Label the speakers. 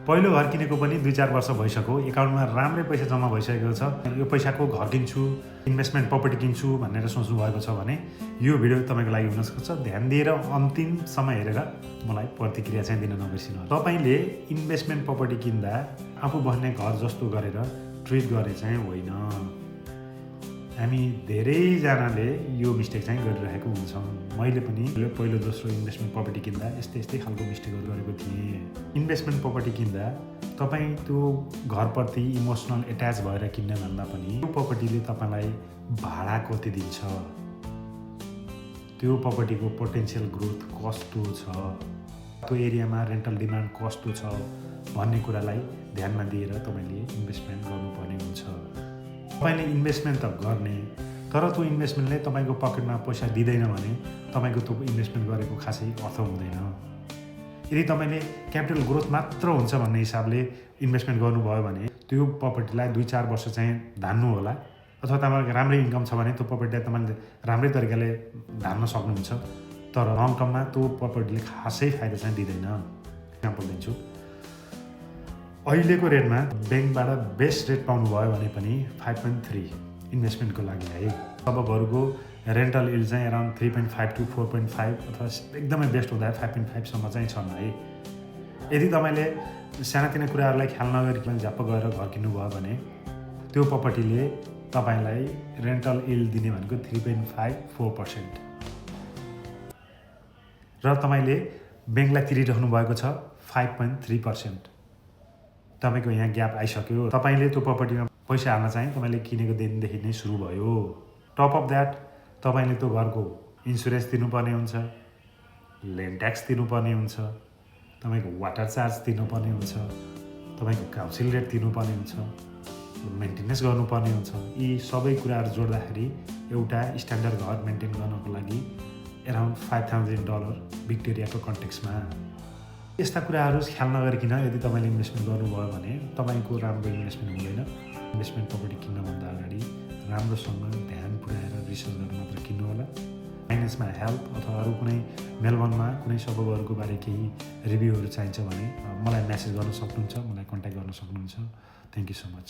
Speaker 1: पहिलो घर किनेको पनि 2-4 वर्ष भइसक्यो, एकाउन्टमा राम्रै पैसा जम्मा भइसकेको छ, यो पैसाको घर किन्छु, इन्भेस्टमेन्ट प्रपर्टी किन्छु भनेर सोच्नु भएको छ भने यो भिडियो तपाईँको लागि हुन सक्छ। ध्यान दिएर अन्तिमसम्म हेरेर मलाई प्रतिक्रिया चाहिँ दिन नबिर्सिनु। तपाईँले इन्भेस्टमेन्ट प्रपर्टी किन्दा आफू बस्ने घर जस्तो गरेर ट्रिट गरे चाहिँ होइन। हामी धेरैजनाले यो मिस्टेक चाहिँ गरिरहेको हुन्छौँ। मैले पनि पहिलो दोस्रो इन्भेस्टमेन्ट प्रपर्टी किन्दा यस्तै खालको मिस्टेकहरू गरेको थिएँ। इन्भेस्टमेन्ट प्रपर्टी किन्दा तपाईँ त्यो घरप्रति इमोसनल एट्याच भएर किन्ने भन्दा पनि त्यो प्रपर्टीले तपाईँलाई भाडा कति दिन्छ, त्यो प्रपर्टीको पोटेन्सियल ग्रोथ कस्तो छ, त्यो एरियामा रेन्टल डिमान्ड कस्तो छ भन्ने कुरालाई ध्यानमा दिएर तपाईँले इन्भेस्टमेन्ट गर्नुपर्ने हुन्छ। तपाईँले इन्भेस्टमेन्ट त गर्ने, तर त्यो इन्भेस्टमेन्टले तपाईँको पकेटमा पैसा दिँदैन भने तपाईँको त्यो इन्भेस्टमेन्ट गरेको खासै अर्थ हुँदैन। यदि तपाईँले क्यापिटल ग्रोथ मात्र हुन्छ भन्ने हिसाबले इन्भेस्टमेन्ट गर्नुभयो भने त्यो प्रपर्टीलाई 2-4 वर्ष चाहिँ धान्नु होला, अथवा तपाईँको राम्रै इन्कम छ भने त्यो प्रपर्टीलाई तपाईँले राम्रै तरिकाले धान्न सक्नुहुन्छ, तर लङ टर्ममा त्यो प्रपर्टीले खासै फाइदा चाहिँ दिँदैन। इक्जाम्पल दिन्छु, अहिलेको रेटमा ब्याङ्कबाट बेस्ट रेट पाउनुभयो भने पनि 5.3 इन्भेस्टमेन्टको लागि है। सबहरूको रेन्टल इल्ड चाहिँ अराउन्ड 3.5 to 4.5 अथवा एकदमै बेस्ट हुँदा 5.5सम्म चाहिँ छन् है। यदि तपाईँले सानातिना कुराहरूलाई ख्याल नगरिकन झ्याप्प गएर घर किन्नुभयो भने त्यो प्रपर्टीले तपाईँलाई रेन्टल इल्ड दिने भनेको 3.54% र तपाईँले ब्याङ्कलाई तिरिरहनु भएको छ 5.3%। तपाईँको यहाँ ग्याप आइसक्यो। तपाईँले त्यो प्रपर्टीमा पैसा हाल्न चाहिँ तपाईँले किनेको दिनदेखि नै सुरु भयो। टप अफ द्याट तपाईँले त्यो घरको इन्सुरेन्स तिर्नुपर्ने हुन्छ, ल्यान्ड ट्याक्स तिर्नुपर्ने हुन्छ, तपाईँको वाटर चार्ज तिर्नुपर्ने हुन्छ, तपाईँको काउन्सिल रेट तिर्नुपर्ने हुन्छ, मेन्टेनेन्स गर्नुपर्ने हुन्छ। यी सबै कुराहरू जोड्दाखेरि एउटा स्ट्यान्डर्ड घर मेन्टेन गर्नको लागि अराउन्ड $5,000 भिक्टोरियाको कन्टेक्समा। यस्ता कुराहरू ख्याल नगरिकन यदि तपाईँले इन्भेस्टमेन्ट गर्नुभयो भने तपाईँको राम्रो इन्भेस्टमेन्ट हुँदैन। इन्भेस्टमेन्ट प्रपर्टी किन्नुभन्दा अगाडि राम्रोसँग ध्यान पुर्याएर रिसर्च गरेर मात्र किन्नु होला। फाइनेन्समा हेल्प अथवा अरू कुनै मेलबर्नमा कुनै सबहरूको बारे केही रिभ्यूहरू चाहिन्छ भने मलाई मेसेज गर्न सक्नुहुन्छ, मलाई कन्ट्याक्ट गर्न सक्नुहुन्छ। Thank you so much.